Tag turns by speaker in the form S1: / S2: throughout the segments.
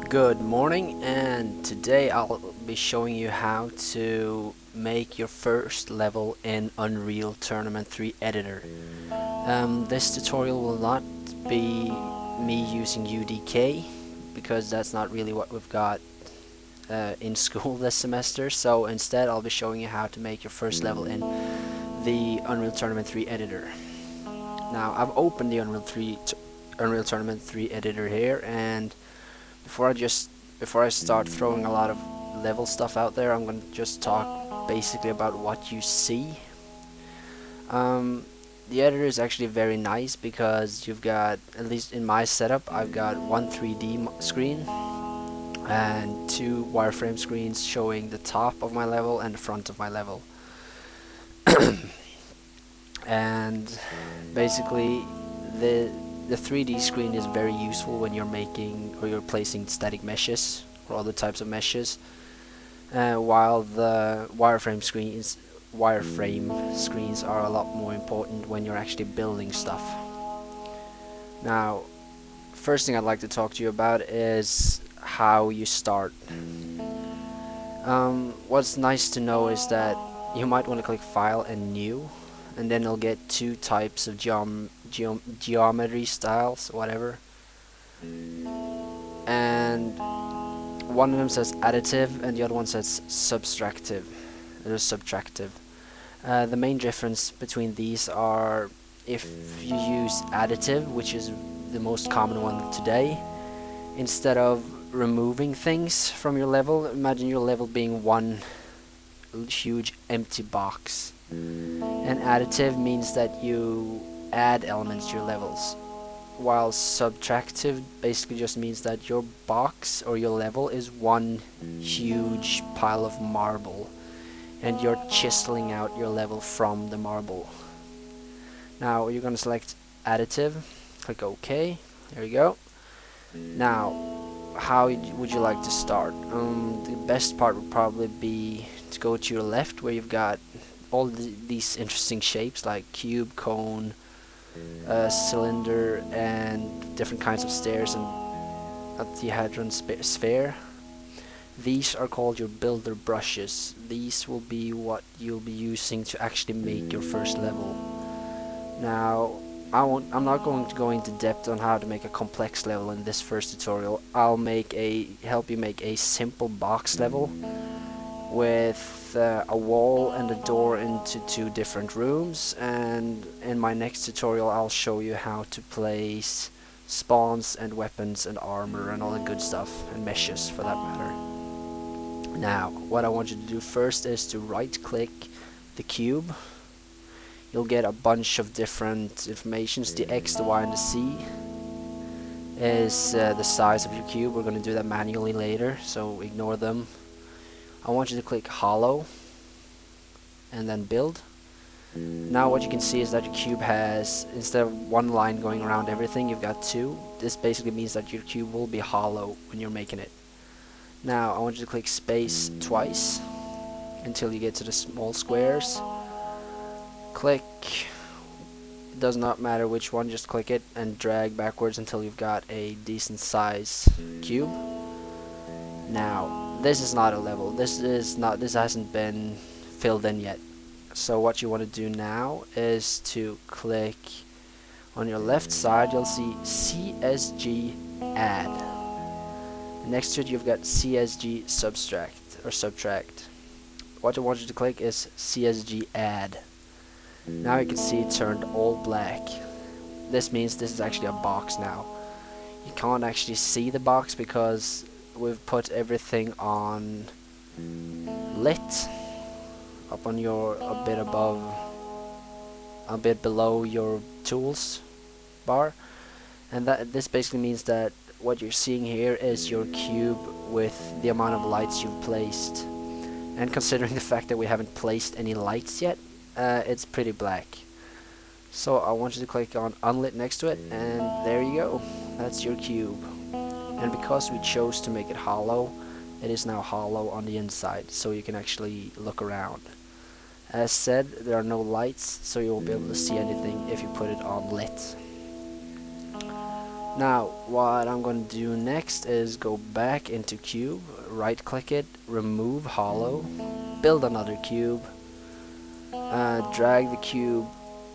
S1: Good morning, and today I'll be showing you how to make your first level in Unreal Tournament 3 editor. This tutorial will not be me using UDK because that's not really what we've got in school this semester, so instead I'll be showing you how to make your first level in the Unreal Tournament 3 editor. Now I've opened the Unreal Tournament 3 editor here, and before I start throwing a lot of level stuff out there, I'm going to just talk basically about what you see. The editor is actually very nice because you've got, at least in my setup, I've got one 3D screen and two wireframe screens showing the top of my level and the front of my level. And basically the 3D screen is very useful when you're making or you're placing static meshes or other types of meshes, while the wireframe screens are a lot more important when you're actually building stuff. Now, first thing I'd like to talk to you about is how you start. What's nice to know is that you might want to click File and New, and then you'll get two types of geometry styles, whatever. And one of them says additive, and the other one says subtractive. The main difference between these are if you use additive, which is the most common one today, instead of removing things from your level, imagine your level being one huge empty box. And additive means that you add elements to your levels, while subtractive basically just means that your box or your level is one huge pile of marble and you're chiseling out your level from the marble. Now you're going to select additive, click OK, there you go. Now, how would you like to start? The best part would probably be to go to your left, where you've got all these interesting shapes like cube, cone, cylinder, and different kinds of stairs and a dihedron sphere. These are called your builder brushes. These will be what you'll be using to actually make your first level. Now, I'm not going to go into depth on how to make a complex level in this first tutorial. I'll help you make a simple box level with a wall and a door into two different rooms, and in my next tutorial I'll show you how to place spawns and weapons and armor and all the good stuff, and meshes for that matter. Now, what I want you to do first is to right click the cube. You'll get a bunch of different informations. The X, the Y, and the Z is the size of your cube. We're going to do that manually later, so ignore them. I want you to click hollow and then build. Now what you can see is that your cube has, instead of one line going around everything, you've got two. This basically means that your cube will be hollow when you're making it. Now I want you to click space twice until you get to the small squares. Click, it does not matter which one, just click it and drag backwards until you've got a decent size cube. Now, this is not a level. This hasn't been filled in yet. So what you want to do now is to click on your left side. You'll see CSG add. Next to it, you've got CSG subtract. What I want you to click is CSG add. Now you can see it turned all black. This means this is actually a box now. You can't actually see the box because we've put everything on lit, up on your a bit below your tools bar, and this basically means that what you're seeing here is your cube with the amount of lights you've placed. And considering the fact that we haven't placed any lights yet, it's pretty black. So I want you to click on unlit next to it, and there you go. That's your cube. And because we chose to make it hollow, it is now hollow on the inside, so you can actually look around. As said, there are no lights, so you won't be able to see anything if you put it on lit. Now what I'm going to do next is go back into cube, right click it, remove hollow, build another cube, drag the cube.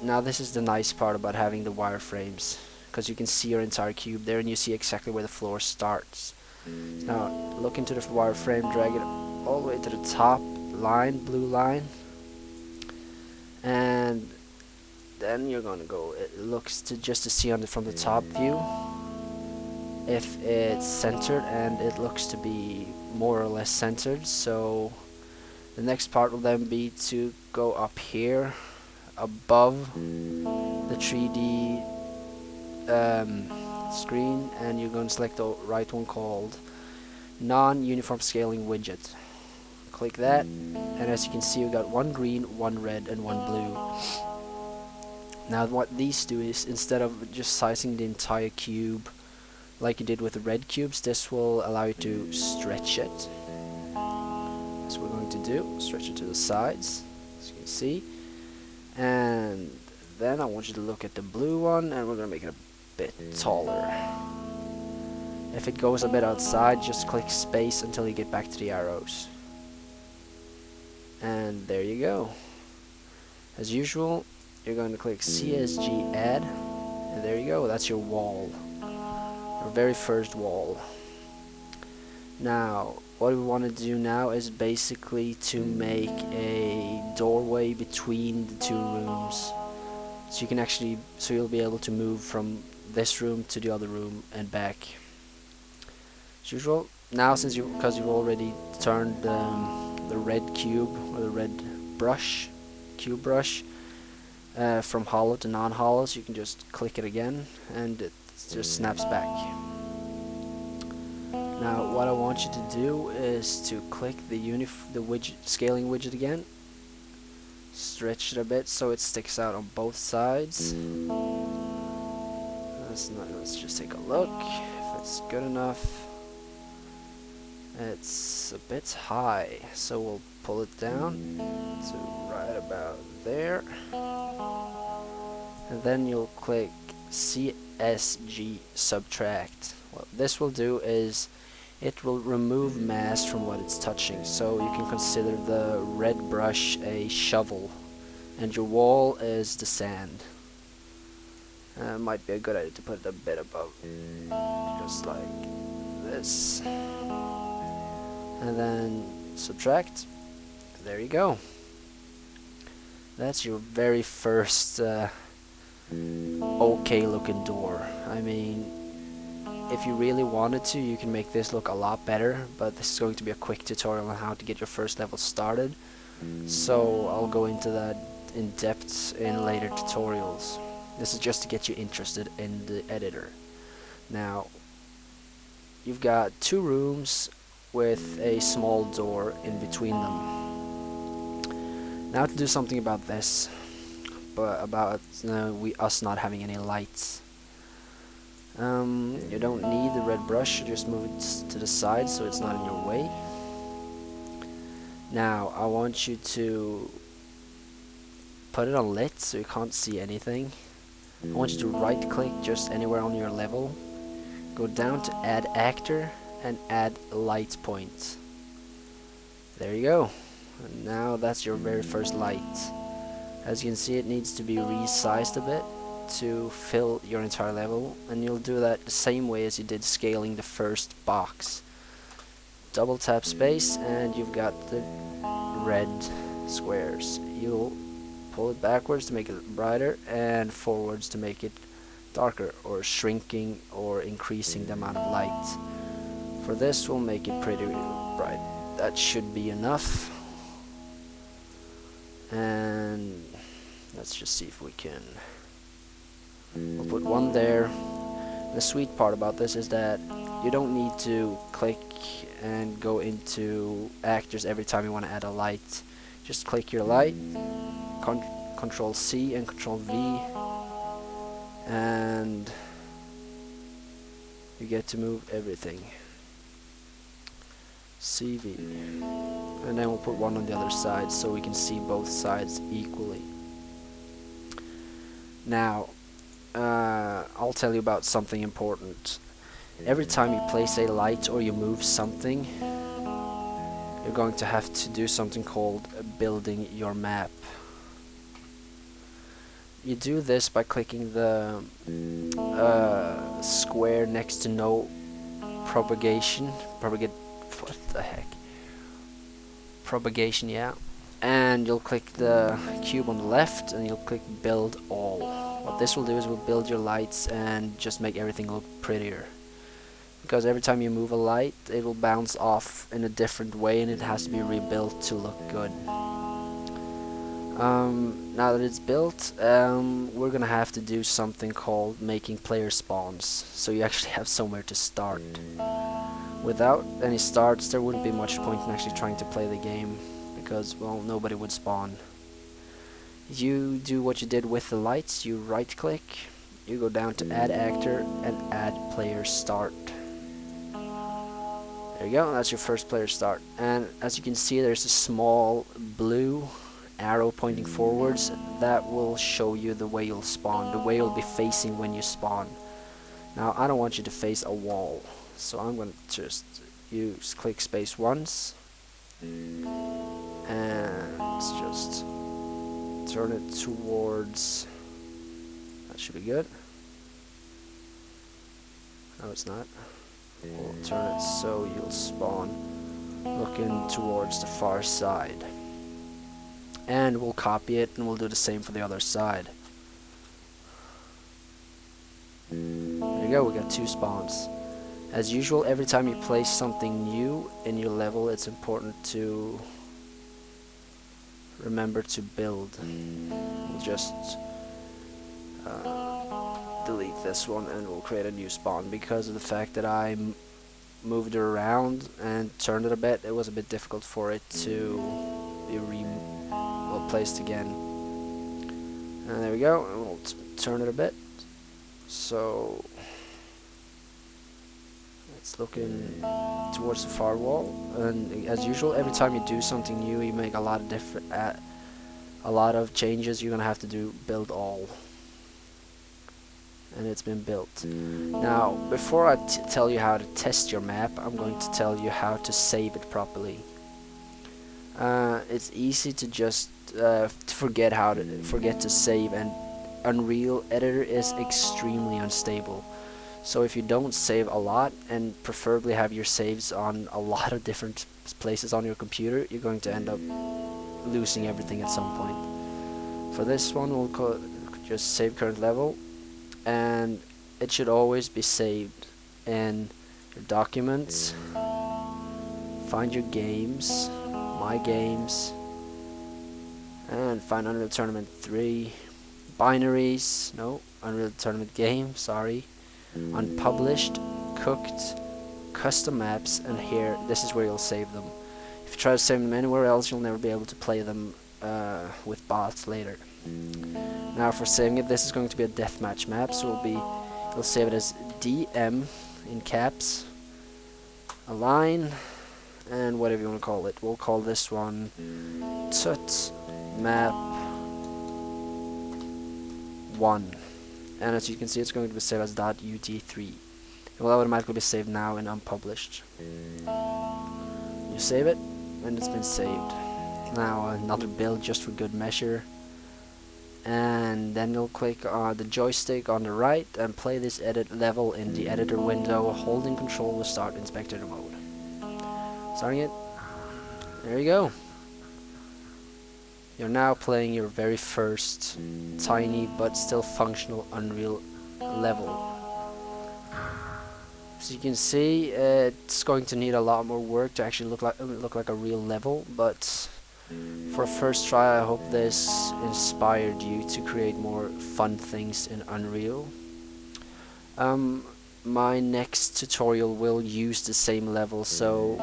S1: Now this is the nice part about having the wireframes, because you can see your entire cube there and you see exactly where the floor starts. Now look into the wireframe, drag it all the way to the top line, blue line, and then you're gonna go, it looks to just to see from the top view if it's centered, and it looks to be more or less centered. So the next part will then be to go up here above the 3D screen, and you're going to select the right one called non-uniform scaling widget. Click that, and as you can see, we got one green, one red, and one blue. Now what these do is, instead of just sizing the entire cube like you did with the red cubes, this will allow you to stretch it. That's what we're going to do, stretch it to the sides, as you can see. And then I want you to look at the blue one, and we're going to make it a bit taller. If it goes a bit outside, just click space until you get back to the arrows. And there you go. As usual, you're going to click CSG add, and there you go, that's your wall, your very first wall. Now what we want to do now is basically to make a doorway between the two rooms, so you can actually, so you'll be able to move from this room to the other room and back. As usual, now because you've already turned the red cube, or the red brush, cube brush, from hollow to non-hollow, so you can just click it again and it just snaps back. Now what I want you to do is to click the widget, scaling widget again, stretch it a bit so it sticks out on both sides. Let's just take a look if it's good enough. It's a bit high, so we'll pull it down to right about there, and then you'll click CSG subtract. What this will do is it will remove mass from what it's touching, so you can consider the red brush a shovel and your wall is the sand. Might be a good idea to put it a bit above, just like this, and then subtract. There you go. That's your very first okay looking door. I mean, if you really wanted to, you can make this look a lot better, but this is going to be a quick tutorial on how to get your first level started, so I'll go into that in depth in later tutorials. This is just to get you interested in the editor. Now you've got two rooms with a small door in between them. Now to do something about this, but about us not having any lights. You don't need the red brush, just move it to the side so it's not in your way. Now I want you to put it on lit so you can't see anything. I want you to right click just anywhere on your level, go down to add actor and add light point. There you go. And now that's your very first light. As you can see, it needs to be resized a bit to fill your entire level, and you'll do that the same way as you did scaling the first box. Double tap space and you've got the red squares. You'll pull it backwards to make it brighter and forwards to make it darker, or shrinking or increasing the amount of light. For this we'll make it pretty bright. That should be enough. And let's just see if we can. We'll put one there. The sweet part about this is that you don't need to click and go into actors every time you want to add a light. Just click your light, Control C and Control V, and you get to move everything. CV, and then we'll put one on the other side so we can see both sides equally. Now I'll tell you about something important. Every time you place a light or you move something, you're going to have to do something called building your map. You do this by clicking the square next to no propagation. What the heck? Propagation, yeah. And you'll click the cube on the left and you'll click build all. What this will do is will build your lights and just make everything look prettier. Because every time you move a light, it will bounce off in a different way and it has to be rebuilt to look good. Now that it's built, we're gonna have to do something called making player spawns, so you actually have somewhere to start. Without any starts, there wouldn't be much point in actually trying to play the game, because, well, nobody would spawn. You do what you did with the lights, you right click, you go down to add actor and add player start. There you go, that's your first player start. And as you can see, there's a small blue arrow pointing forwards. That will show you the way you'll spawn, the way you'll be facing when you spawn. Now I don't want you to face a wall, so I'm going to just use click space once and just turn it towards, that should be good. No, it's not. We'll turn it so you'll spawn looking towards the far side. And we'll copy it and we'll do the same for the other side. There you go, we got 2 spawns. As usual, every time you place something new in your level, it's important to remember to build. We'll just delete this one and we'll create a new spawn. Because of the fact that I moved it around and turned it a bit, it was a bit difficult for it to be placed again. And there we go, and we'll turn it a bit. So it's looking towards the far wall, and as usual, every time you do something new, you make a lot of changes. You're gonna have to do build all, and it's been built. Now, before I tell you how to test your map, I'm going to tell you how to save it properly. It's easy to just forget to save, and Unreal Editor is extremely unstable. So if you don't save a lot, and preferably have your saves on a lot of different places on your computer, you're going to end up losing everything at some point. For this one, we'll just save current level, and it should always be saved in your documents. Find your games, my games, and find Unreal Tournament 3, binaries, no, Unreal Tournament game, sorry, unpublished, cooked, custom maps, and here, this is where you'll save them. If you try to save them anywhere else, you'll never be able to play them with bots later. Now for saving it, this is going to be a deathmatch map, so you'll save it as DM in caps, align, and whatever you want to call it. We'll call this one tut map 1, and as you can see, it's going to be saved as .ut3. It will automatically be saved now in unpublished. You save it, and it's been saved. Now another build just for good measure, and then you'll click on the joystick on the right and play this edit level in the editor window. Holding control will start inspector mode. Starting it. There you go. You're now playing your very first tiny but still functional Unreal level. As you can see, it's going to need a lot more work to actually look like a real level, but for a first try, I hope this inspired you to create more fun things in Unreal. My next tutorial will use the same level, so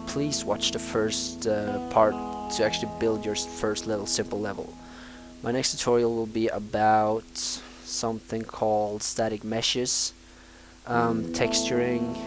S1: please watch the first part to actually build your first little simple level. My next tutorial will be about something called static meshes, texturing,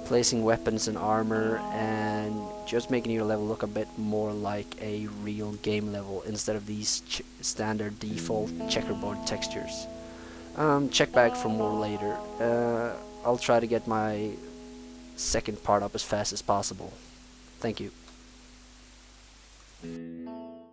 S1: placing weapons and armor, and just making your level look a bit more like a real game level instead of these standard default checkerboard textures. Check back for more later. I'll try to get my second part up as fast as possible. Thank you.